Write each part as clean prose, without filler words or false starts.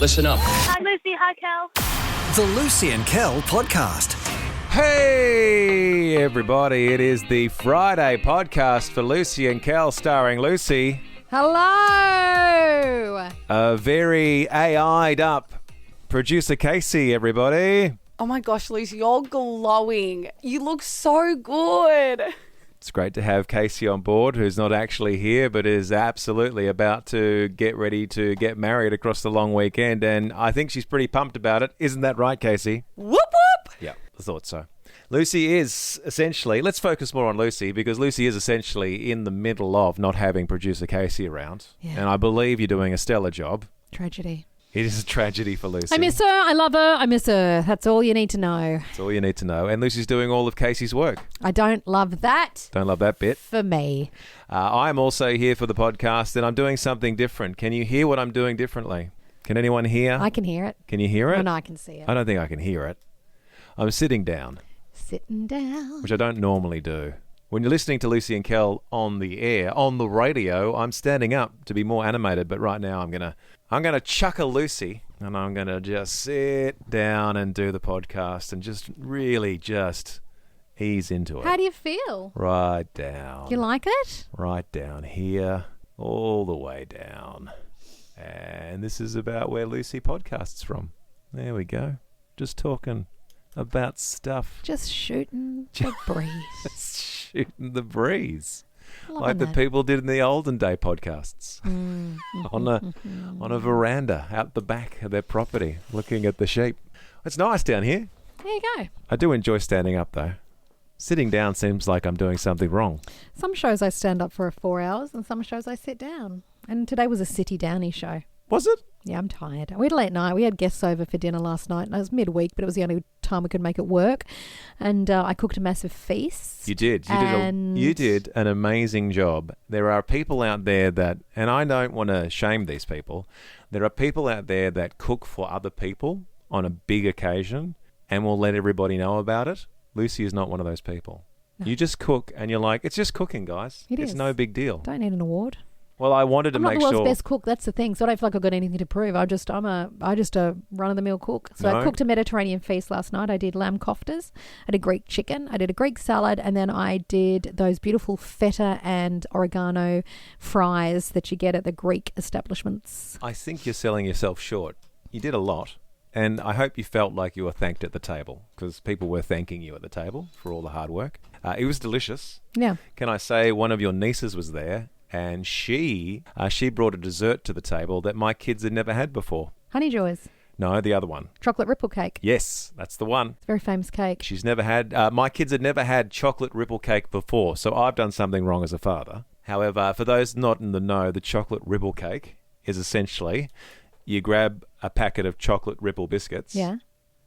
Listen up. Hi, Lucy. Hi, Kel. The Lucy and Kel podcast. Hey, everybody. It is the Friday podcast for Lucy and Kel, starring Lucy. Hello. A very AI'd up producer Casey, everybody. Oh my gosh, Lucy, you're glowing. You look so good. It's great to have Casey on board, who's not actually here, but is absolutely about to get ready to get married across the long weekend. And I think she's pretty pumped about it. Isn't that right, Casey? Whoop whoop. Yeah, I thought so. Lucy is essentially, let's focus more on Lucy, because Lucy is essentially in the middle of not having producer Casey around. Yeah. And I believe you're doing a stellar job. Tragedy. It is a tragedy for Lucy. I miss her. I love her. I miss her. That's all you need to know. That's all you need to know. And Lucy's doing all of Casey's work. I don't love that. Don't love that bit. For me. I'm also here for the podcast, and I'm doing something different. Can you hear what I'm doing differently? Can anyone hear? I can hear it. Can you hear it? Oh, no, I can see it. I don't think I can hear it. I'm sitting down. Sitting down. Which I don't normally do. When you're listening to Lucy and Kel on the air, on the radio, I'm standing up to be more animated. But right now I'm gonna chuck a Lucy, and I'm gonna just sit down and do the podcast and just really just ease into it. How do you feel? Right down. You like it? Right down here, all the way down. And this is about where Lucy podcasts from. There we go. Just talking about stuff. Just shooting the breeze. Shooting the breeze. Loving Like the that. people did in the olden day podcasts. on a veranda out the back of their property, looking at the sheep. It's nice down here. There you go. I do enjoy standing up though. Sitting down seems like I'm doing something wrong. Some shows I stand up for 4 hours and some shows I sit down. And today was a City Downy show. Was it? Yeah, I'm tired. We had a late night. We had guests over for dinner last night. And it was midweek, but it was the only time we could make it work. And I cooked a massive feast. You did. And You did an amazing job. There are people out there that, and I don't want to shame these people, there are people out there that cook for other people on a big occasion and will let everybody know about it. Lucy is not one of those people. No. You just cook and you're like, it's just cooking, guys. It's is. no big deal. Don't need an award. Well, I wanted to I'm not make the world's sure. best cook. That's the thing. So I don't feel like I've got anything to prove. I'm just a run-of-the-mill cook. So No. I cooked a Mediterranean feast last night. I did lamb koftas. I did Greek chicken. I did a Greek salad. And then I did those beautiful feta and oregano fries that you get at the Greek establishments. I think you're selling yourself short. You did a lot. And I hope you felt like you were thanked at the table, because people were thanking you at the table for all the hard work. It was delicious. Yeah. Can I say one of your nieces was there, and she brought a dessert to the table that my kids had never had before. Honey Joys. No, the other one. Chocolate ripple cake. Yes, that's the one. It's a very famous cake. She's never had, my kids had never had chocolate ripple cake before, so I've done something wrong as a father. However, for those not in the know, the chocolate ripple cake is essentially, you grab a packet of chocolate ripple biscuits. Yeah.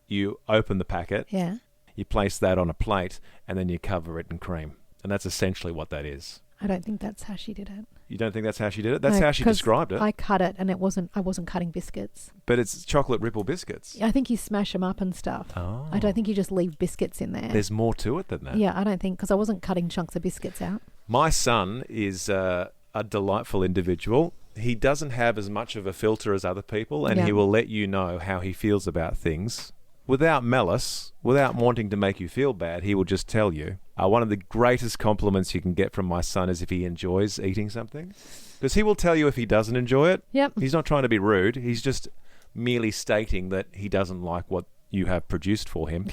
You open the packet. Yeah. You place that on a plate, and then you cover it in cream. And that's essentially what that is. I don't think that's how she did it. You don't think that's how she did it? That's No, how she 'cause described it. I cut it and I wasn't cutting biscuits. But it's chocolate ripple biscuits. I think you smash them up and stuff. Oh. I don't think you just leave biscuits in there. There's more to it than that. Yeah, I don't think, because I wasn't cutting chunks of biscuits out. My son is a delightful individual. He doesn't have as much of a filter as other people, and Yeah. he will let you know how he feels about things. Without malice, without wanting to make you feel bad, he will just tell you. One of the greatest compliments you can get from my son is if he enjoys eating something. Because he will tell you if he doesn't enjoy it. Yep. He's not trying to be rude. He's just merely stating that he doesn't like what you have produced for him.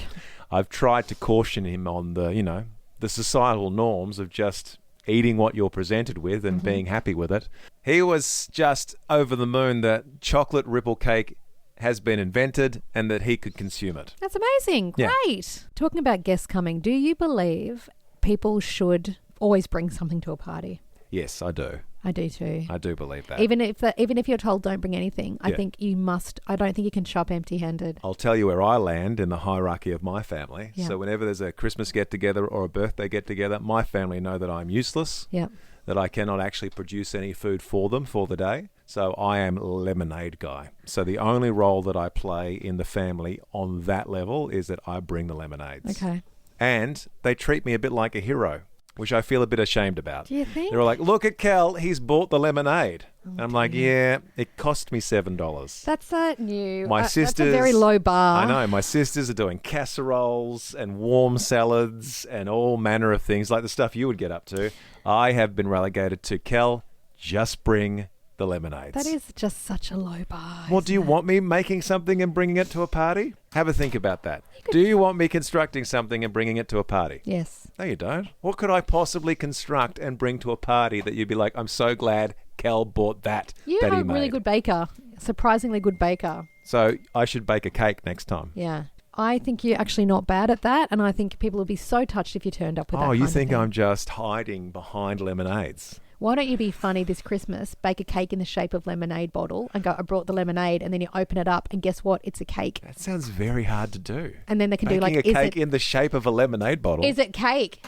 I've tried to caution him on the societal norms of just eating what you're presented with and being happy with it. He was just over the moon that chocolate ripple cake has been invented and that he could consume it. That's amazing. Yeah. Great. Talking about guests coming, do you believe people should always bring something to a party? Yes, I do. I do too. I do believe that. Even if you're told don't bring anything, I Yeah. think you must. I don't think you can shop empty-handed. I'll tell you where I land in the hierarchy of my family. Yeah. So whenever there's a Christmas get-together or a birthday get-together, my family know that I'm useless, Yeah. that I cannot actually produce any food for them for the day. So I am lemonade guy. So the only role that I play in the family on that level is that I bring the lemonades. Okay. And they treat me a bit like a hero. which I feel a bit ashamed about. Do you think? They're all like, look at Kel, he's bought the lemonade. And I'm like, yeah, it cost me $7. That's new. My sisters, that's a very low bar. I know. My sisters are doing casseroles and warm salads and all manner of things like the stuff you would get up to. I have been relegated to, Kel, just bring the lemonades. That is just such a low bar. Well, do you want me making something and bringing it to a party? Have a think about that. Do you want me constructing something and bringing it to a party? Yes. No, you don't. What could I possibly construct and bring to a party that you'd be like, I'm so glad Kel bought that You that are he a really made. good baker. Surprisingly good baker. So I should bake a cake next time. Yeah. I think you're actually not bad at that, and I think people would be so touched if you turned up with that Oh, kind you of think thing. I'm just hiding behind lemonades? Why don't you be funny this Christmas, bake a cake in the shape of lemonade bottle and go, I brought the lemonade, and then you open it up and guess what? It's a cake. That sounds very hard to do. And then they can Baking do like, a cake in the shape of a lemonade bottle. is it cake?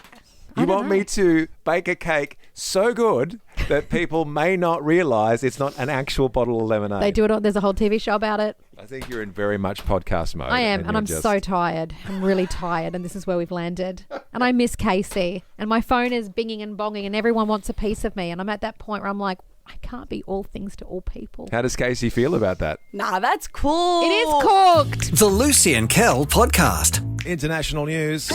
You I don't want know. me to bake a cake so good that people may not realise it's not an actual bottle of lemonade? They do it. There's a whole TV show about it. I think you're in very much podcast mode. I am, and you're I'm just- so tired. I'm really tired, and this is where we've landed. And I miss Casey, and my phone is binging and bonging, and everyone wants a piece of me. And I'm at that point where I'm like, I can't be all things to all people. How does Casey feel about that? Nah, that's cool. It is cooked. The Lucy and Kel podcast. International news.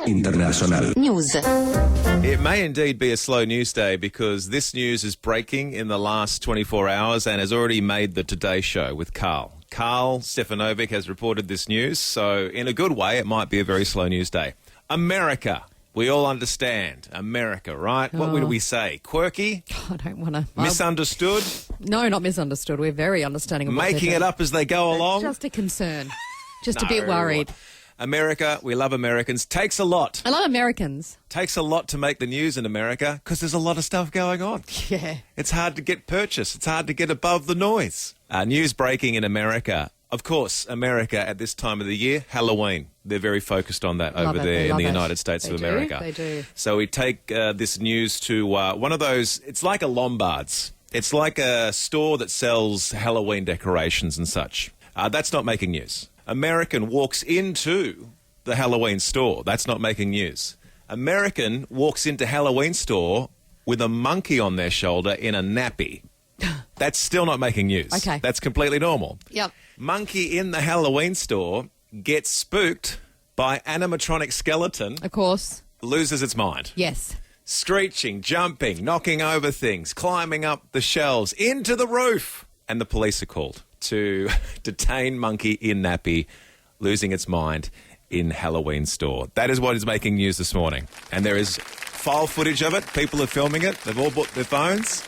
International. News. It may indeed be a slow news day because this news is breaking in the last 24 hours and has already made the Today Show with Carl. Carl Stefanovic has reported this news, so in a good way, it might be a very slow news day. America. We all understand. America, right? What would we say? Quirky? I don't want to. Misunderstood? No, not misunderstood. We're very understanding of what Making they're it up as they go doing. along? Just a concern. Just a No. bit worried. America, we love Americans. Takes a lot. I love Americans. Takes a lot to make the news in America because there's a lot of stuff going on. Yeah. It's hard to get purchase. It's hard to get above the noise. News breaking in America. Of course, America at this time of the year, Halloween. They're very focused on that Love over it. there They in love the it. United States They of do. America. They do. So we take this news to one of those, it's like a Lombard's. It's like a store that sells Halloween decorations and such. That's not making news. American walks into the Halloween store. That's not making news. American walks into Halloween store with a monkey on their shoulder in a nappy. That's still not making news. Okay. That's completely normal. Yep. Monkey in the Halloween store gets spooked by animatronic skeleton, Of course. loses its mind. Yes. Screeching, jumping, knocking over things, climbing up the shelves, into the roof. And the police are called to detain monkey in nappy, losing its mind in Halloween store. That is what is making news this morning. And there is file footage of it. People are filming it. They've all bought their phones.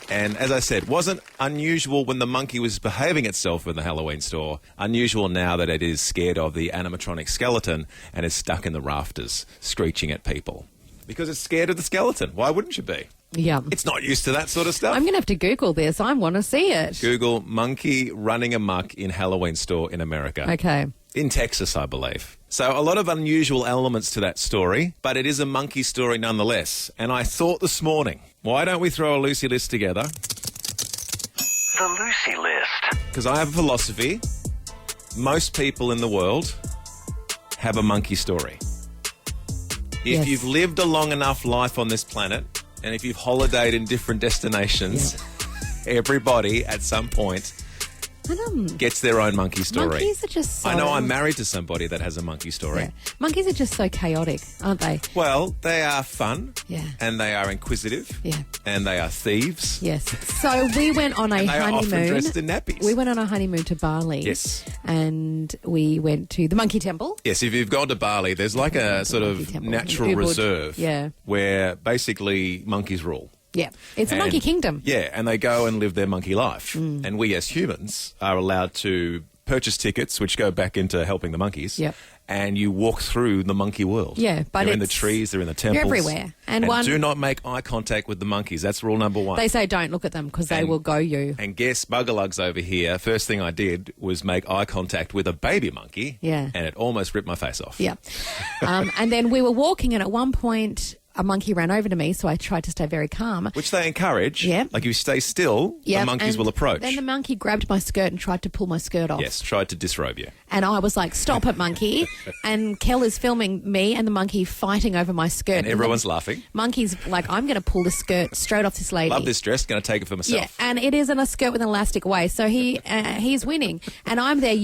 And as I said, wasn't unusual when the monkey was behaving itself in the Halloween store. Unusual now that it is scared of the animatronic skeleton and is stuck in the rafters, screeching at people. Because it's scared of the skeleton. Why wouldn't you be? Yeah. It's not used to that sort of stuff. I'm going to have to Google this. I want to see it. Google monkey running amok in Halloween store in America. Okay. In Texas, I believe. So a lot of unusual elements to that story, but it is a monkey story nonetheless. And I thought this morning, why don't we throw a Lucy list together? The Lucy List. Because I have a philosophy. Most people in the world have a monkey story. If Yes. you've lived a long enough life on this planet, and if you've holidayed in different destinations, everybody at some point gets their own monkey story. Monkeys are just so... I know I'm married to somebody that has a monkey story. Yeah. Monkeys are just so chaotic, aren't they? Well, they are fun. Yeah. And they are inquisitive. Yeah. And they are thieves. Yes. So we went on a And they are often honeymoon. dressed in nappies. We went on a honeymoon to Bali. Yes. And we went to the Monkey Temple. Yes, if you've gone to Bali, there's like a sort Monkey of temple. natural Ubud. reserve Yeah. where basically monkeys rule. Yeah. It's a And- monkey kingdom. Yeah, and they go and live their monkey life. Mm. And we as humans are allowed to purchase tickets, which go back into helping the monkeys. Yep. And you walk through the monkey world. Yeah, but they're in the it's- trees, they're in the temples. everywhere. And one- do not make eye contact with the monkeys. That's rule number one. They say don't look at them because they And- will go you. And guess Buggerlugs over here, first thing I did was make eye contact with a baby monkey. Yeah. And it almost ripped my face off. Yeah. And then we were walking, and at one point, a monkey ran over to me, so I tried to stay very calm. Which they encourage. Yeah. Like if you stay still, Yeah, the monkeys and will approach. Then the monkey grabbed my skirt and tried to pull my skirt off. Yes, tried to disrobe you. And I was like, stop it, monkey. And Kel is filming me and the monkey fighting over my skirt. And everyone's laughing. Monkey's like, I'm going to pull the skirt straight off this lady. Love this dress, going to take it for myself. Yeah, and it is a skirt with an elastic waist, so he's winning. And I'm there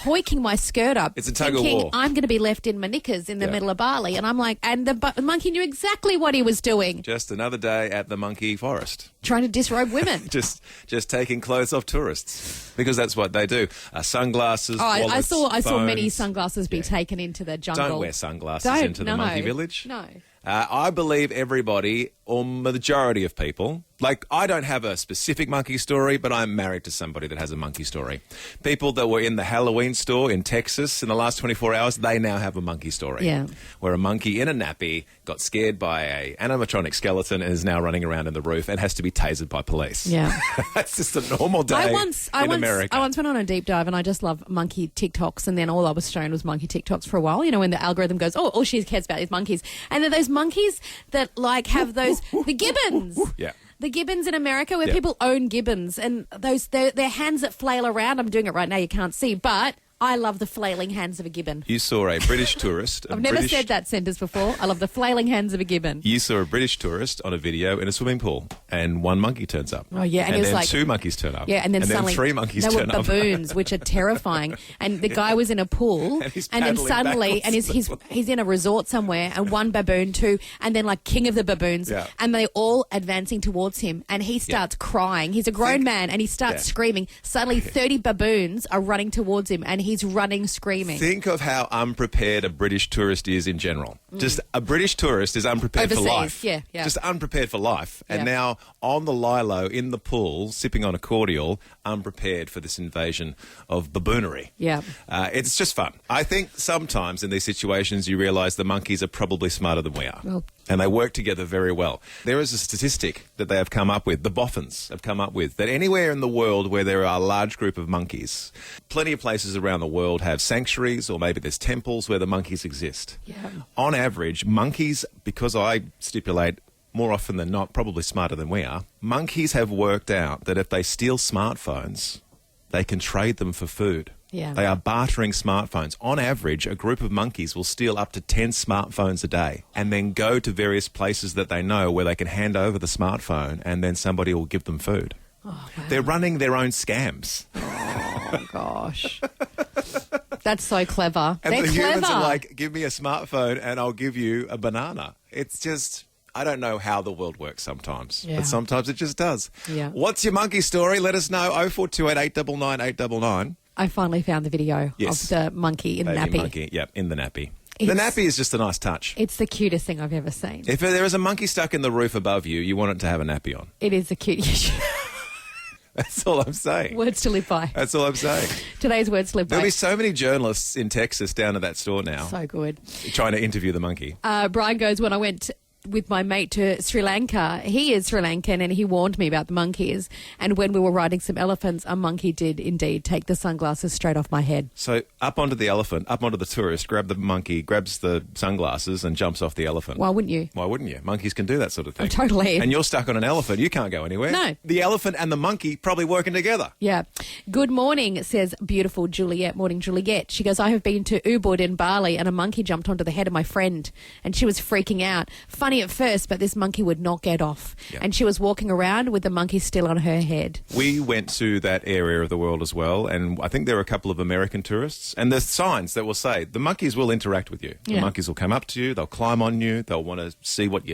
hoiking my skirt up. It's a tug of thinking war. I'm going to be left in my knickers in the middle of Bali. And I'm like, and the monkey knew exactly what he was doing. Just another day at the monkey forest. Trying to disrobe women. just taking clothes off tourists because that's what they do. Sunglasses. Oh, I wallets, saw many phones. sunglasses be taken into the jungle. Don't wear sunglasses into the monkey village. No. I believe everybody, or majority of people, like I don't have a specific monkey story, but I'm married to somebody that has a monkey story. People that were in the Halloween store in Texas in the last 24 hours, they now have a monkey story. Yeah. Where a monkey in a nappy got scared by a animatronic skeleton and is now running around in the roof and has to be tasered by police. Yeah. That's just a normal day in America. I once went on a deep dive and I just love monkey TikToks, and then all I was shown was monkey TikToks for a while. You know, when the algorithm goes, oh, all she cares about is monkeys. And then those monkeys that like have those, the gibbons. Yeah. The gibbons in America where people own gibbons, and those their hands that flail around. I'm doing it right now, you can't see, but I love the flailing hands of a gibbon. You saw a British tourist. I've never said that sentence before. I love the flailing hands of a gibbon. You saw a British tourist on a video in a swimming pool, and one monkey turns up. Oh, yeah. And it was then like, two monkeys turn up. Yeah, and then suddenly three monkeys they turn were up. baboons, which are terrifying. And the guy was in a pool, And he's then paddling suddenly, and backwards. he's in a resort somewhere, and one baboon, two, and then like king of the baboons, Yeah. and they all advancing towards him, and he starts crying. He's a grown man, and he starts screaming. Suddenly, 30 baboons are running towards him, and he's running, screaming. Think of how unprepared a British tourist is in general. Just a British tourist is unprepared Overseas, for life. yeah. Just unprepared for life. And Yeah. now on the lilo, in the pool, sipping on a cordial, unprepared for this invasion of baboonery. Yeah. It's just fun. I think sometimes in these situations you realise the monkeys are probably smarter than we are. Well- And they work together very well. There is a statistic that they have come up with, the boffins have come up with, that anywhere in the world where there are a large group of monkeys, plenty of places around the world have sanctuaries or maybe there's temples where the monkeys exist. Yeah. On average, monkeys, because I stipulate more often than not, probably smarter than we are, monkeys have worked out that if they steal smartphones, they can trade them for food. Yeah. They are bartering smartphones. On average, a group of monkeys will steal up to 10 smartphones a day and then go to various places that they know where they can hand over the smartphone and then somebody will give them food. Oh, wow. They're running their own scams. Oh, gosh. That's so clever. And They're the clever. humans are like, give me a smartphone and I'll give you a banana. It's just... I don't know how the world works sometimes, Yeah. but sometimes it just does. Yeah. What's your monkey story? Let us know. 0428 899 899. I finally found the video Yes. of the monkey in the Baby nappy. monkey, yep, in the nappy. The It's- nappy is just a nice touch. It's the cutest thing I've ever seen. If there is a monkey stuck in the roof above you, you want it to have a nappy on. It is the cutest. That's all I'm saying. Words to live by. That's all I'm saying. Today's words to live There'll by. be so many journalists in Texas down at that store now So good. trying to interview the monkey. Brian goes, when I went with my mate to Sri Lanka, he is Sri Lankan, and he warned me about the monkeys. And when we were riding some elephants, a monkey did indeed take the sunglasses straight off my head. So up onto the elephant, up onto the tourist, grab the monkey, grabs the sunglasses and jumps off the elephant. Why wouldn't you? Why wouldn't you? Monkeys can do that sort of thing. Oh, totally. And you're stuck on an elephant. You can't go anywhere. No. The elephant and the monkey probably working together. Yeah. Good morning, says beautiful Juliet. Morning, Juliet. She goes, I have been to Ubud in Bali and a monkey jumped onto the head of my friend and she was freaking out. Funny at first, but this monkey would not get off. Yeah. And she was walking around with the monkey still on her head. We went to that area of the world as well, and I think there are a couple of American tourists, and there's signs that will say the monkeys will interact with you. The Yeah. monkeys will come up to you, they'll climb on you, they'll want to see what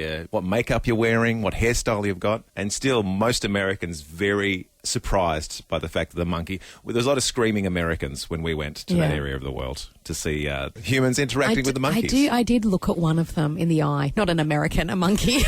makeup you're wearing, what hairstyle you've got, and still most Americans very surprised by the fact that the monkey... Well, there's a lot of screaming Americans when we went to that Yeah. area of the world to see humans interacting with the monkeys. I did look at one of them in the eye. Not an American, a monkey.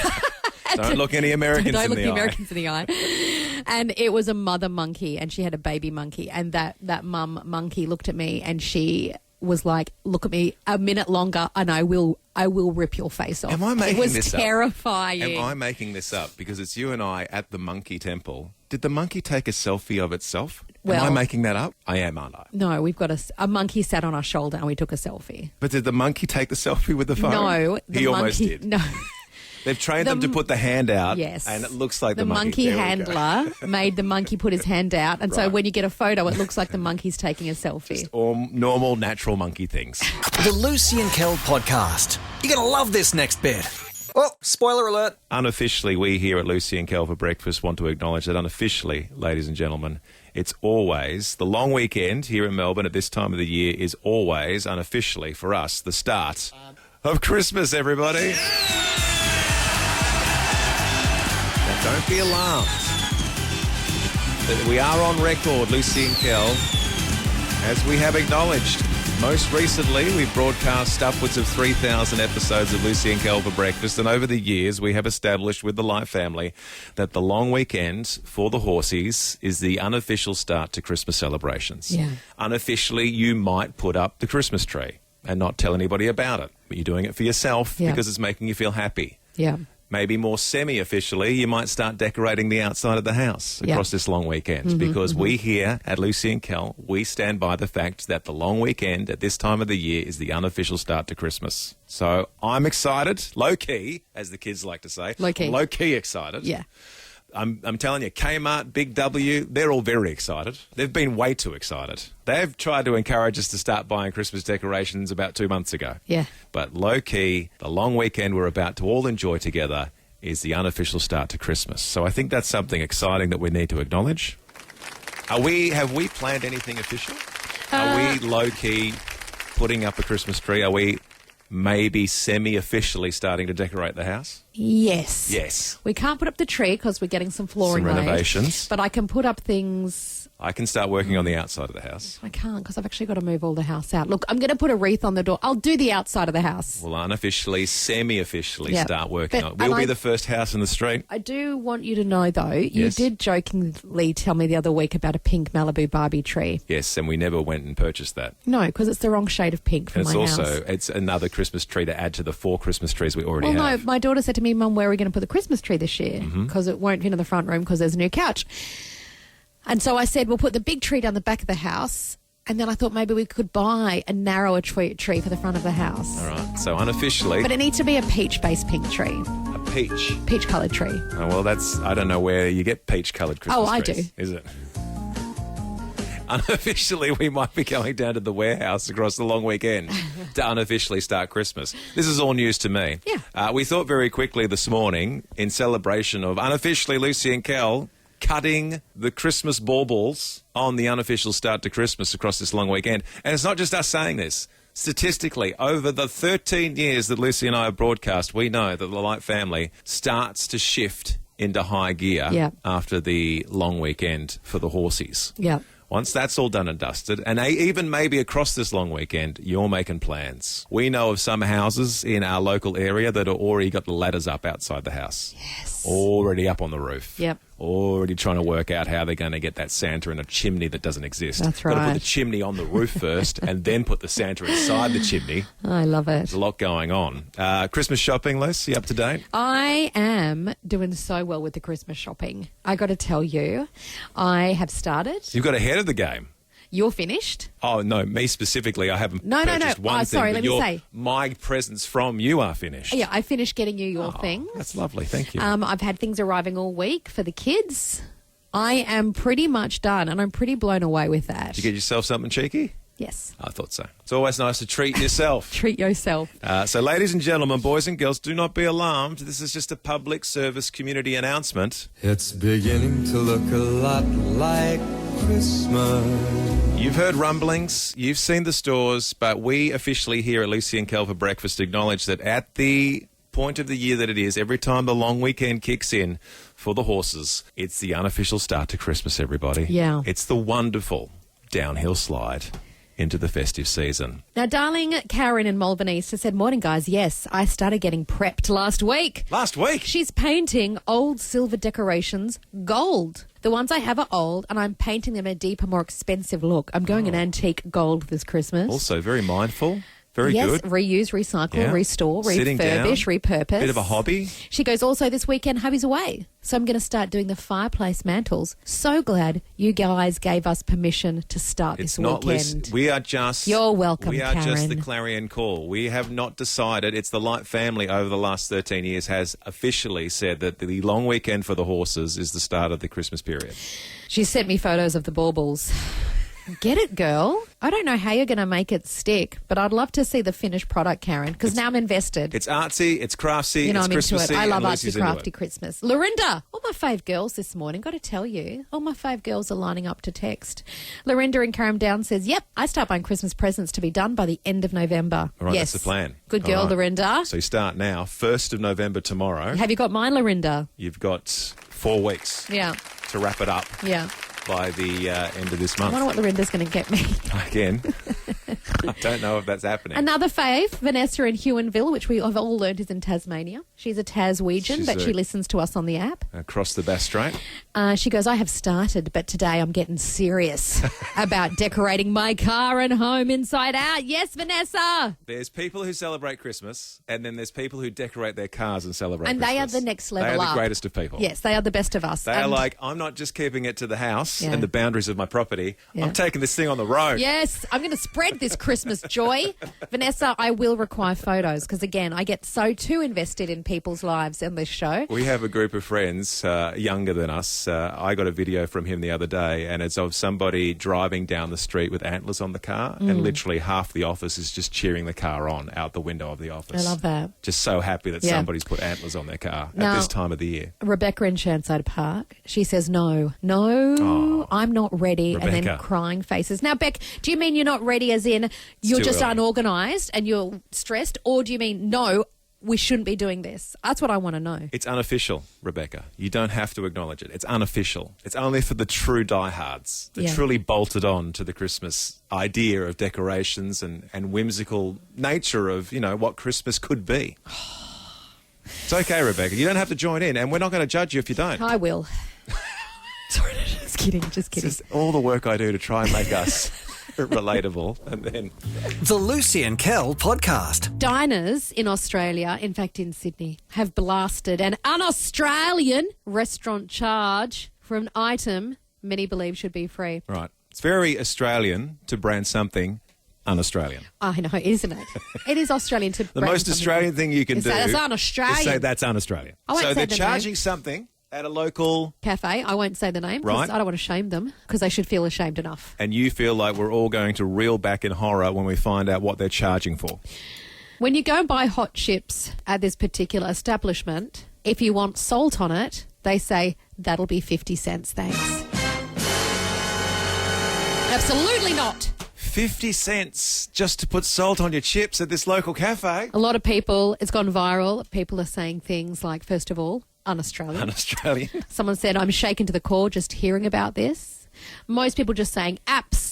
Don't look any Americans Don't in look the the eye. Americans in the eye. And it was a mother monkey and she had a baby monkey. And that mum monkey looked at me and she was like, look at me a minute longer and I will rip your face off. Am I making it was this up? terrifying. Am I making this up? Because it's you and I at the monkey temple. Did the monkey take a selfie of itself? Am I Well- making that up? I am, aren't I? No, we've got a monkey sat on our shoulder and we took a selfie. But did the monkey take the selfie with the phone? No, he almost did. No. They've trained them to put the hand out. Yes. And it looks like the monkey There we go. handler made the monkey put his hand out. And so Right. when you get a photo, it looks like the monkey's taking a selfie. Or normal, natural monkey things. The Lucy and Kel podcast. You're going to love this next bit. Oh, spoiler alert. Unofficially, we here at Lucy and Kel for Breakfast want to acknowledge that unofficially, ladies and gentlemen, it's always the long weekend here in Melbourne at this time of the year is always unofficially for us the start of Christmas, everybody. Now, don't be alarmed. We are on record, Lucy and Kel, as we have acknowledged. Most recently, we've broadcast upwards of 3,000 episodes of Lucy and Kel for Breakfast, and over the years, we have established with the Light family that the long weekend for the horsies is the unofficial start to Christmas celebrations. Yeah. Unofficially, you might put up the Christmas tree and not tell anybody about it, but you're doing it for yourself Yeah. because it's making you feel happy. Yeah. Maybe more semi-officially, you might start decorating the outside of the house across this long weekend because we here at Lucy and Kel, we stand by the fact that the long weekend at this time of the year is the unofficial start to Christmas. So I'm excited, low-key, as the kids like to say. Low-key. I'm low-key excited. Yeah. I'm telling you, Kmart, Big W, they're all very excited. They've been way too excited. They've tried to encourage us to start buying Christmas decorations about 2 months ago. Yeah. But low-key, the long weekend we're about to all enjoy together is the unofficial start to Christmas. So I think that's something exciting that we need to acknowledge. Have we planned anything official? Are we low-key putting up a Christmas tree? Are we maybe semi-officially starting to decorate the house? Yes. Yes. We can't put up the tree because we're getting some flooring Some laid, renovations. but I can put up things. I can start working on the outside of the house. I can't because I've actually got to move all the house out. Look, I'm going to put a wreath on the door. I'll do the outside of the house. We'll unofficially, semi-officially Yeah. start working But- on it. We'll and be I- the first house in the street. I do want you to know, though, you Yes. did jokingly tell me the other week about a pink Malibu Barbie tree. Yes, and we never went and purchased that. No, because it's the wrong shade of pink for And my house. it's another Christmas tree to add to the 4 Christmas trees we already Well, have. no, my daughter said to me, Mum, where are we going to put the Christmas tree this year? Mm-hmm. Because it won't fit in the front room because there's a new couch. And so I said, we'll put the big tree down the back of the house. And then I thought maybe we could buy a narrower tree for the front of the house. All right, so unofficially, But it needs to be a peach-based pink tree, a peach. peach-coloured tree. Oh, well, I don't know where you get peach-coloured Christmas Oh, I trees. do. Is it? Unofficially, we might be going down to the warehouse across the long weekend to unofficially start Christmas. This is all news to me. Yeah. We thought very quickly this morning, in celebration of unofficially Lucy and Kel cutting the Christmas baubles on the unofficial start to Christmas across this long weekend. And it's not just us saying this. Statistically, over the 13 years that Lucy and I have broadcast, we know that the Light family starts to shift into high gear Yeah. after the long weekend for the horsies. Yeah. Once that's all done and dusted, and even maybe across this long weekend, you're making plans. We know of some houses in our local area that are already got the ladders up outside the house. Yes. Already up on the roof. Yep. Already trying to work out how they're going to get that Santa in a chimney that doesn't exist. That's Got to put right. the chimney on the roof first and then put the Santa inside the chimney. I love it. There's a lot going on. Christmas shopping, Lucy, up to date? I am doing so well with the Christmas shopping. I got to tell you, I have started. You've got ahead of the game. You're finished. Oh, no, me specifically, I haven't No, no, no. purchased one Oh, thing. sorry, but let me say. My presents from you are finished. Yeah, I finished getting you your Oh, things. That's lovely, thank you. I've had things arriving all week for the kids. I am pretty much done, and I'm pretty blown away with that. Did you get yourself something cheeky? Yes. I thought so. It's always nice to treat yourself. Treat yourself. So, ladies and gentlemen, boys and girls, do not be alarmed. This is just a public service community announcement. It's beginning to look a lot like Christmas. You've heard rumblings, you've seen the stores, but we officially here at Lucy and Kel for Breakfast acknowledge that at the point of the year that it is, every time the long weekend kicks in for the horses, it's the unofficial start to Christmas, everybody. Yeah. It's the wonderful downhill slide into the festive season. Now, darling Karen in Malvern East has said, morning, guys. Yes, I started getting prepped last week. Last week? She's painting old silver decorations gold. The ones I have are old, and I'm painting them a deeper, more expensive look. I'm going an antique gold this Christmas. Also very mindful. Very yes, good. reuse, recycle, Yeah. restore, Sitting refurbish, repurpose. Bit of a hobby. She goes, also this weekend, hubby's away. So I'm going to start doing the fireplace mantles. So glad you guys gave us permission to start It's this not weekend. we are just... You're welcome, We are just the Karen. clarion call. We have not decided. It's the Light family over the last 13 years has officially said that the long weekend for the horses is the start of the Christmas period. She sent me photos of the baubles. Get it, girl. I don't know how you're going to make it stick, but I'd love to see the finished product, Karen, because now I'm invested. It's artsy, it's craftsy, You know, it's I'm into Christmassy. it. I love and artsy, Lucy's into crafty it. Christmas. Lorinda, all my fave girls this morning, got to tell you, all my fave girls are lining up to text. Lorinda in Carrum Down says, yep, I start buying Christmas presents to be done by the end of November. All right, yes. that's the plan. Good All girl, right. Lorinda. So you start now, 1st of November tomorrow. Have you got mine, Lorinda? You've got 4 weeks Yeah, to wrap it up yeah. by the end of this I month. wonder what Lorinda's going to get me. Again, I don't know if that's happening. Another fave, Vanessa in Huonville, which we have all learned is in Tasmania. She's a Taswegian, She's but a- she listens to us on the app. Across the Bass Strait. She goes, I have started, but today I'm getting serious about decorating my car and home inside out. Yes, Vanessa. There's people who celebrate Christmas, and then there's people who decorate their cars and celebrate And Christmas. they are the next level They are up. the greatest of people. Yes, they are the best of us. They are And- like, I'm not just keeping it to the house Yeah. and the boundaries of my property. Yeah. I'm taking this thing on the road. Yes, I'm going to spread this Christmas joy. Vanessa, I will require photos because, again, I get so too invested in people's lives in this show. We have a group of friends younger than us. I got a video from him the other day, and it's of somebody driving down the street with antlers on the car, Mm. and literally half the office is just cheering the car on out the window of the office. I love that. Just so happy that Yeah. somebody's put antlers on their car Now- at this time of the year. Rebecca in Shandside Park, she says, no, I'm not ready. And then Rebecca. crying faces. Now, Beck, do you mean you're not ready as in you're too just early. unorganised and you're stressed? Or do you mean, no, we shouldn't be doing this? That's what I want to know. It's unofficial, Rebecca. You don't have to acknowledge it. It's unofficial. It's only for the true diehards, the Yeah. truly bolted on to the Christmas idea of decorations and whimsical nature of, what Christmas could be. It's okay, Rebecca. You don't have to join in, and we're not going to judge you if you don't. I will. Sorry, just kidding, just It's kidding. just all the work I do to try and make us relatable, and then The Lucy and Kel Podcast. Diners in Australia, in fact in Sydney, have blasted an un-Australian restaurant charge for an item many believe should be free. right. It's very Australian to brand something un-Australian. I know, isn't it? It is Australian to The most Australian thing you can do That's is un-Australian. say that's un-Australian. I won't So say they're the charging name. something at a local, Cafe. I won't say the name because Right. I don't want to shame them because they should feel ashamed enough. and you feel like we're all going to reel back in horror when we find out what they're charging for. When you go and buy hot chips at this particular establishment, if you want salt on it, they say that'll be 50 cents, thanks. Absolutely not. 50 cents just to put salt on your chips at this local cafe. A lot of people, it's gone viral. People are saying things like, first of all, un-Australian. Un-Australian. Someone said, I'm shaken to the core just hearing about this. Most people just saying,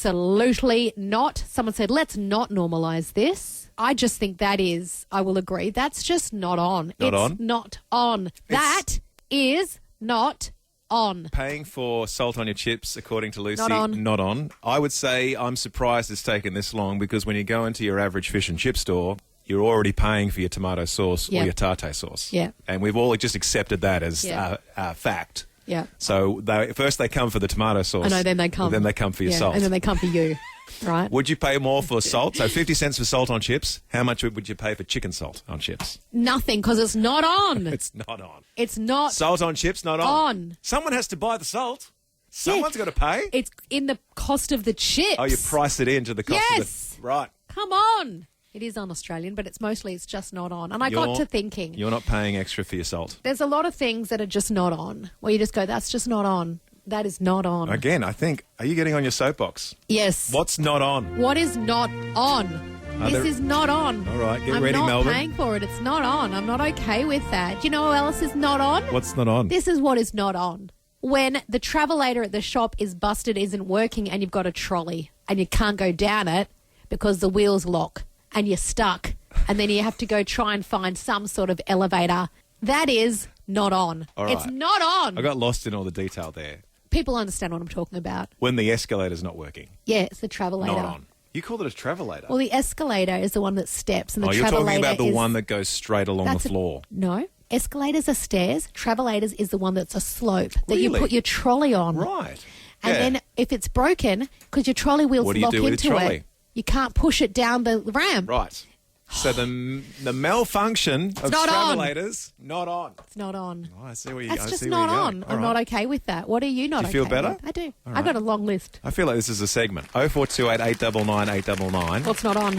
absolutely not. Someone said, let's not normalise this. I just think that is, I will agree, that's just not on. Not it's on? not on. That is not on. Paying for salt on your chips, according to Lucy, Not on. not on. I would say I'm surprised it's taken this long because when you go into your average fish and chip store, you're already paying for your tomato sauce Yeah. or your tartare sauce. Yeah. And we've all just accepted that as Yeah. fact. Yeah. So first they come for the tomato sauce. I know, then they come. And then they come for your Yeah, salt. and then they come for you, right? Would you pay more for salt? So 50 cents for salt on chips. How much would you pay for chicken salt on chips? Nothing, because it's not on. It's not on. It's not. Salt on chips, not on. On. Someone has to buy the salt. Someone's got to pay. It's in the cost of the chips. Oh, you price it into the cost Yes. of the... Right. Come on. It is un-Australian, but it's just not on. And I got to thinking, You're not paying extra for your salt. there's a lot of things that are just not on, where you just go, that's just not on. That is not on. Again, I think, are you getting on your soapbox? Yes. What's not on? What is not on? Are This there- is not on. All right, get I'm ready, not Melbourne. paying for it. It's not on. I'm not okay with that. Do you know what else is not on? What's not on? This is what is not on. When the travelator at the shop is busted, isn't working, and you've got a trolley and you can't go down it because the wheels lock and you're stuck, and then you have to go try and find some sort of elevator. That is not on. All It's right. not on. I got lost in all the detail there. People understand what I'm talking about. When the escalator's not working. Yeah, it's the travelator. Not on. You call it a travelator. Well, the escalator is the one that steps, and the you're travelator talking about the is... one that goes straight along the floor. No. Escalators are stairs. Travelators is the one that's a slope that you Really? put your trolley on. Right. And Yeah. then if it's broken, because your trolley wheels What do you lock do with into your trolley? it, you can't push it down the ramp. Right. So the malfunction of not on. travelators, not on. It's not on. Oh, I see where you That's I just see where not you're on. going. I'm All not right. okay with that. What are you not Do you feel okay better? with? I do. All I got right. a long list. I feel like this is a segment. 0428 899 899. What's not on?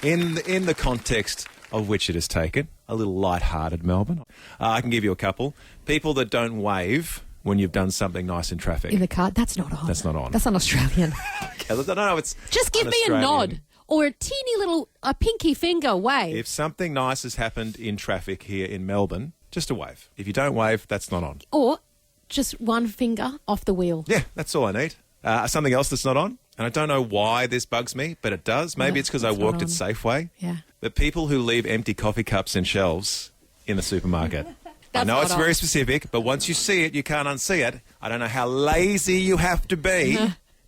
In the context of which it is taken, a little light-hearted Melbourne. I can give you a couple. People that don't wave when you've done something nice in traffic. In the car. That's not on. That's not on. That's un-Australian. Okay, I don't know. It's Just give me a un-Australian. nod or a teeny little a pinky finger wave. If something nice has happened in traffic here in Melbourne, just a wave. If you don't wave, that's not on. Or just one finger off the wheel. Yeah, that's all I need. Something else that's not on, and I don't know why this bugs me, but it does. Maybe it's because I it's not worked at on. Safeway. Yeah. But people who leave empty coffee cups in shelves in the supermarket. I That's know not it's on. very specific, but once you see it, you can't unsee it. I don't know how lazy you have to be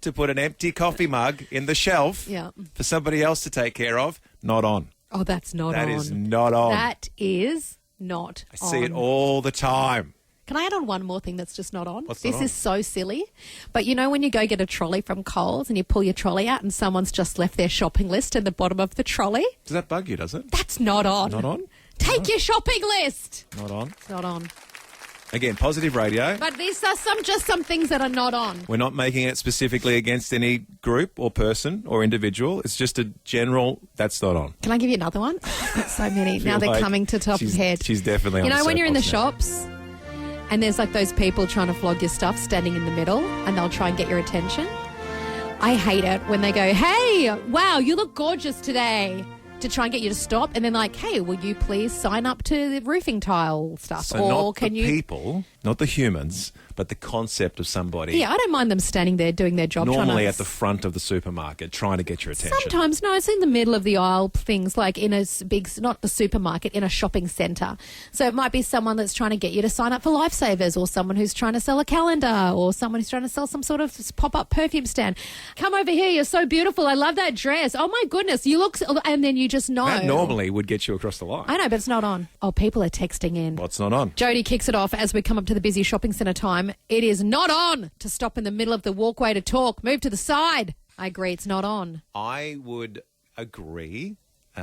to put an empty coffee mug in the shelf Yeah. for somebody else to take care of. Not on. Oh, that's not That on. is not on. That is not I see it on. all the time. Can I add on one more thing that's just not on? What's this not on? is so silly. But you know when you go get a trolley from Coles and you pull your trolley out and someone's just left their shopping list in the bottom of the trolley? Does that bug you, does it? That's not on. Not on? Take your shopping list. Not on. It's not on. Again, positive radio. But these are some things that are not on. We're not making it specifically against any group or person or individual. It's just a general, that's not on. Can I give you another one? I've got so many. Now Feel they're like coming to top of head. She's definitely on You know the when you're in the soapbox now. shops and there's like those people trying to flog your stuff standing in the middle and they'll try and get your attention? I hate it when they go, hey, wow, you look gorgeous today, to try and get you to stop. And then like, hey, will you please sign up to the roofing tile stuff? So or not can the you... people, not the humans, but the concept of somebody Yeah, I don't mind them standing there doing their job. normally trying to... at the front of the supermarket trying to get your attention. Sometimes, no, it's in the middle of the aisle, things like in a big, not the supermarket, in a shopping centre. So it might be someone that's trying to get you to sign up for Lifesavers, or someone who's trying to sell a calendar, or someone who's trying to sell some sort of pop-up perfume stand. Come over here, you're so beautiful. I love that dress. Oh my goodness, you look, and then you just know. That normally would get you across the line. I know, but it's not on. Oh, people are texting in. What's not on? Jody kicks it off as we come up to the busy shopping centre time. It is not on to stop in the middle of the walkway to talk. Move to the side. I agree, it's not on. I would agree.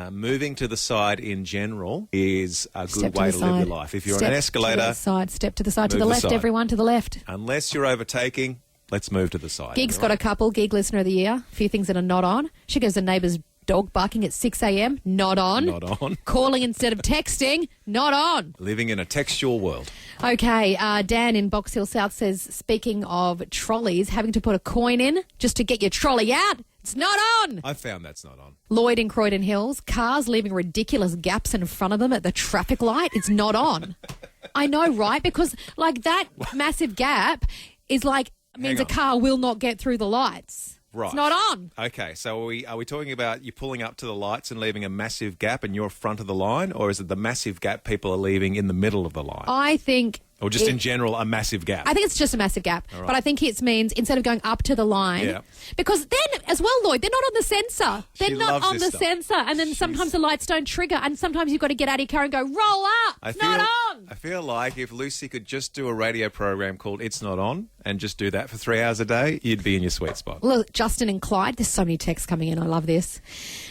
Moving to the side in general is a good way to live your life. If you're on an escalator, Step to the side, to move the the left, side. everyone, to the left. unless you're overtaking, let's move to the side. Gig's All got a right? couple. Gig Listener of the Year. A few things that are not on. She goes, the neighbour's dog barking at 6 a.m. Not on. Not on. Calling instead of texting. Not on. Living in a textual world. Okay, Dan in Box Hill South says, speaking of trolleys, having to put a coin in just to get your trolley out, it's not on. I found that's not on. Lloyd in Croydon Hills, cars leaving ridiculous gaps in front of them at the traffic light, it's not on. I know, right? Because like that massive gap is like, means Hang a on. car will not get through the lights. Right. It's not on. Okay, so are we talking about you pulling up to the lights and leaving a massive gap and you're front of the line, or is it the massive gap people are leaving in the middle of the line? I think... Or just in general, a massive gap? I think it's just a massive gap. All right. But I think it means instead of going up to the line, Yeah. because then as well, Lloyd, they're not on the sensor. They're She not loves on this the stuff. sensor. And then sometimes the lights don't trigger. And sometimes you've got to get out of your car and go, roll up. It's not on. I feel like if Lucy could just do a radio program called It's Not On and just do that for 3 hours a day, you'd be in your sweet spot. Look, Justin and Clyde, there's so many texts coming in. I love this.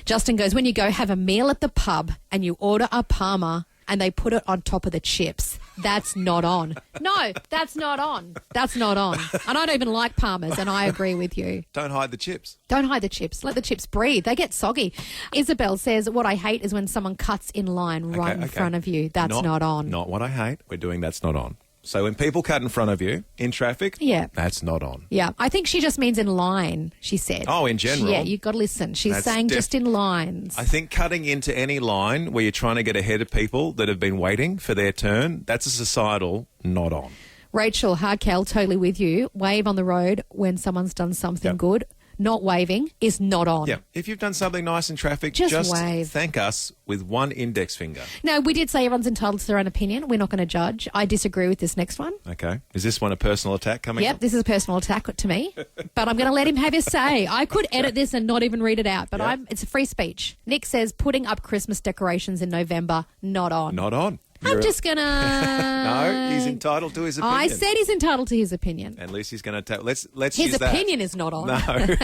Justin goes, when you go have a meal at the pub and you order a Parma and they put it on top of the chips, that's not on. No, that's not on. That's not on. And I don't even like Parmas, and I agree with you. Don't hide the chips. Don't hide the chips. Let the chips breathe. They get soggy. Isabel says, what I hate is when someone cuts in line right in front of you. That's not on. Not what I hate. We're doing that's not on. So when people cut in front of you in traffic, Yeah. that's not on. Yeah, I think she just means in line, she said. Oh, in general? Yeah, you've got to listen. She's That's saying just in lines. I think cutting into any line where you're trying to get ahead of people that have been waiting for their turn, that's a societal not on. Rachel Harkel, totally with you. Wave on the road when someone's done something Yep. good. not waving is not on. Yeah. If you've done something nice in traffic, Just wave. thank us with one index finger. No, we did say everyone's entitled to their own opinion. We're not going to judge. I disagree with this next one. Okay. Is this one a personal attack coming Yep, up? this is a personal attack to me, but I'm going to let him have his say. I could edit this and not even read it out, but Yep. it's a free speech. Nick says putting up Christmas decorations in November, not on. Not on. I'm just going to... No, he's entitled to his opinion. I said he's entitled to his opinion. And Lucy's going to tell... Let's His use that. opinion is not on. No.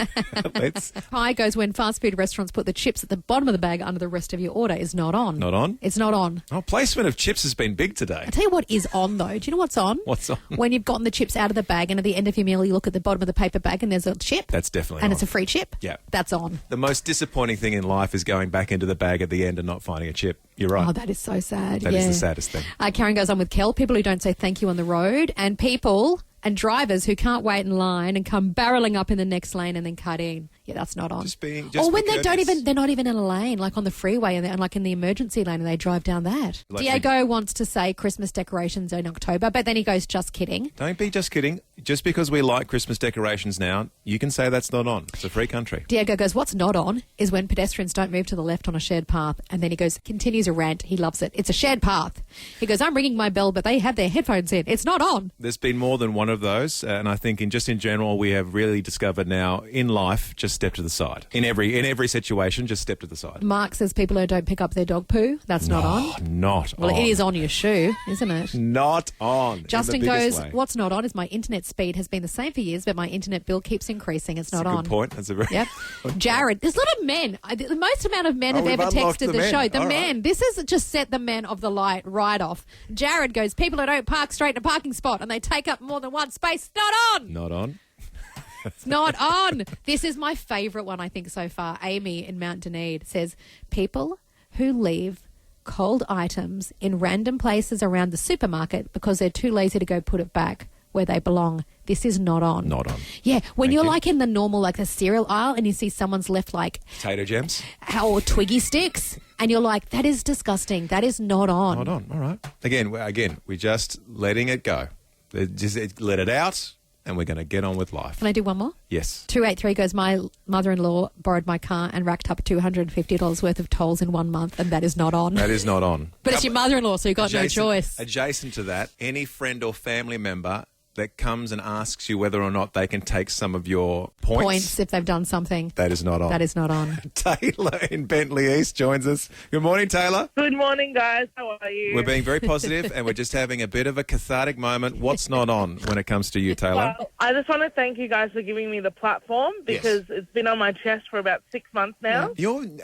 Let's... Pie goes when fast food restaurants put the chips at the bottom of the bag under the rest of your order is not on. Not on? It's not on. Oh, placement of chips has been big today. I tell you what is on though. Do you know what's on? What's on? When you've gotten the chips out of the bag and at the end of your meal you look at the bottom of the paper bag and there's a chip. That's definitely And on. it's a free chip. Yeah. That's on. The most disappointing thing in life is going back into the bag at the end and not finding a chip. You're right. Oh, that is so sad. That is the saddest thing. Karen goes on with Kel. People who don't say thank you on the road and people and drivers who can't wait in line and come barreling up in the next lane and then cut in. Yeah, that's not on. Just or be when they don't courteous. they're not even in a lane, like on the freeway and like in the emergency lane and they drive down that. Like Diego wants to say Christmas decorations in October, but then he goes, just kidding. Don't be just kidding. Just because we like Christmas decorations now, you can say that's not on. It's a free country. Diego goes, what's not on is when pedestrians don't move to the left on a shared path. And then he goes, continues a rant. He loves it. It's a shared path. He goes, I'm ringing my bell, but they have their headphones in. It's not on. There's been more than one of those, and I think in general, we have really discovered now in life, just step to the side. In every situation, just step to the side. Mark says people who don't pick up their dog poo. That's not on. Not Well, on. it is on your shoe, isn't it? Not on. Justin in the biggest goes, way. what's not on is my internet speed has been the same for years, but my internet bill keeps increasing. It's That's not a on. good point. That's a very Yep. Jared, there's a lot of men. The most amount of men have we've ever unlocked texted the the men. show. The All men. right. This has just set the men of the light right off. Jared goes, people who don't park straight in a parking spot and they take up more than one space. Not on. Not on. It's not on. This is my favourite one, I think, so far. Amy in Mount Dunedin says, people who leave cold items in random places around the supermarket because they're too lazy to go put it back where they belong. This is not on. Not on. Yeah, when Thank you're you. like in the normal, like the cereal aisle and you see someone's left like Potato gems. or Twiggy sticks and you're like, that is disgusting. That is not on. Not on. All right. Again, we're just letting it go. Just let it out, and we're going to get on with life. Can I do one more? Yes. 283 goes, my mother-in-law borrowed my car and racked up $250 worth of tolls in 1 month, and that is not on. That is not on. But it's your mother-in-law, so you've got no choice. Adjacent to that, any friend or family member that comes and asks you whether or not they can take some of your points. If they've done something. That is not on. That is not on. Taylor in Bentley East joins us. Good morning, Taylor. Good morning, guys. How are you? We're being very positive and we're just having a bit of a cathartic moment. What's not on when it comes to you, Taylor? Well, I just want to thank you guys for giving me the platform because it's been on my chest for about 6 months now.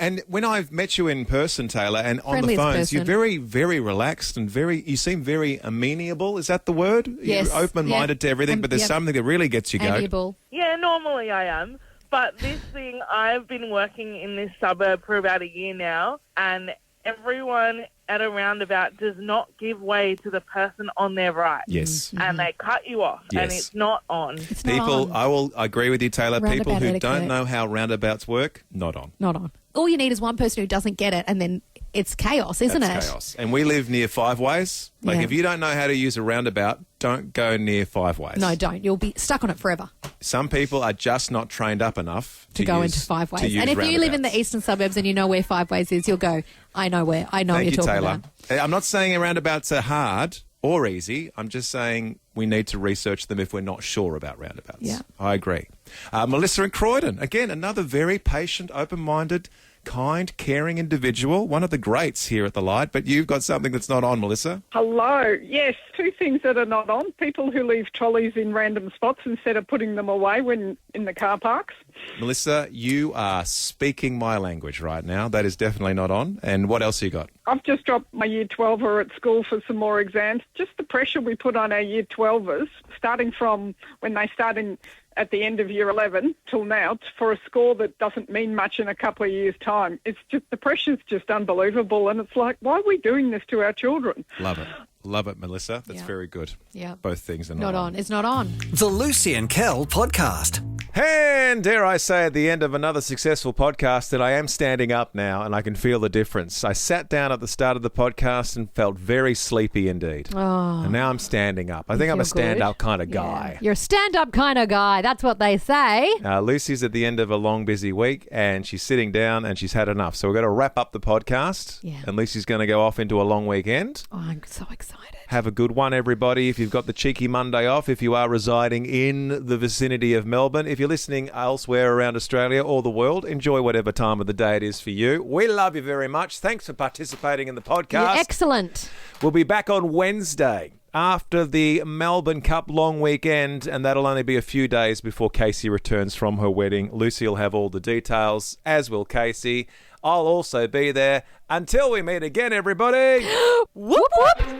And when I've met you in person, Taylor, and on the Friendliest phones, person. you're very, very relaxed and you seem very amenable. Is that the word? Yes. You're open-minded to everything, but there's Yep. something that really gets you going. Amiable. Yeah, normally I am. But this thing, I've been working in this suburb for about a year now, and everyone at a roundabout does not give way to the person on their right. Yes. And they cut you off, and Yes. it's not on. It's not People, on. I agree with you, Taylor. People Roundabout who don't etiquette. know how roundabouts work, not on. Not on. All you need is one person who doesn't get it, and then it's chaos, isn't That's it? chaos. And we live near five ways. Like, Yeah. if you don't know how to use a roundabout, don't go near five ways. No, don't. You'll be stuck on it forever Some people are just not trained up enough to go use- into five to ways. use And if you live in the roundabouts. eastern suburbs and you know where five ways is, you'll go, I know where. I know Thank what you, you're talking Taylor. about. I'm not saying roundabouts are hard or easy. I'm just saying we need to research them if we're not sure about roundabouts. Yeah. I agree. Melissa in Croydon, again, another very patient, open-minded, kind, caring individual. One of the greats here at the Light, but you've got something that's not on, Melissa. Hello. Yes, two things that are not on. People who leave trolleys in random spots instead of putting them away when in the car parks. Melissa, you are speaking my language right now. That is definitely not on. And what else you got? I've just dropped my Year 12er at school for some more exams. Just the pressure we put on our Year 12ers, starting from when they start in at the end of Year 11 till now, for a score that doesn't mean much in a couple of years' time. It's just, the pressure's just unbelievable. And it's like, why are we doing this to our children? Love it. Love it, Melissa. That's Yeah. very good. Yeah. Both things are Not on. It's not on. The Lucy and Kel Podcast. And dare I say, at the end of another successful podcast, that I am standing up now and I can feel the difference. I sat down at the start of the podcast and felt very sleepy indeed. Oh. And now I'm standing up. I think I'm a stand-up kind of guy. You're a stand-up kind of guy. That's what they say. Lucy's at the end of a long, busy week and she's sitting down and she's had enough. So we're going to wrap up the podcast. Yeah. And Lucy's going to go off into a long weekend. Oh, I'm so excited. Have a good one, everybody. If you've got the cheeky Monday off, if you are residing in the vicinity of Melbourne, if you're listening elsewhere around Australia or the world, enjoy whatever time of the day it is for you. We love you very much. Thanks for participating in the podcast. You're excellent. We'll be back on Wednesday after the Melbourne Cup long weekend, and that'll only be a few days before Casey returns from her wedding. Lucy will have all the details, as will Casey. I'll also be there. Until we meet again, everybody. Whoop, whoop.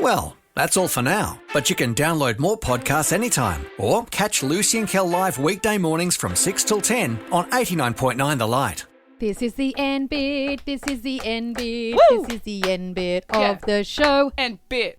Well, that's all for now, but you can download more podcasts anytime or catch Lucy and Kel live weekday mornings from 6 till 10 on 89.9 The Light. This is the end bit. This is the end bit. Woo! This is the end bit of the show. And bit.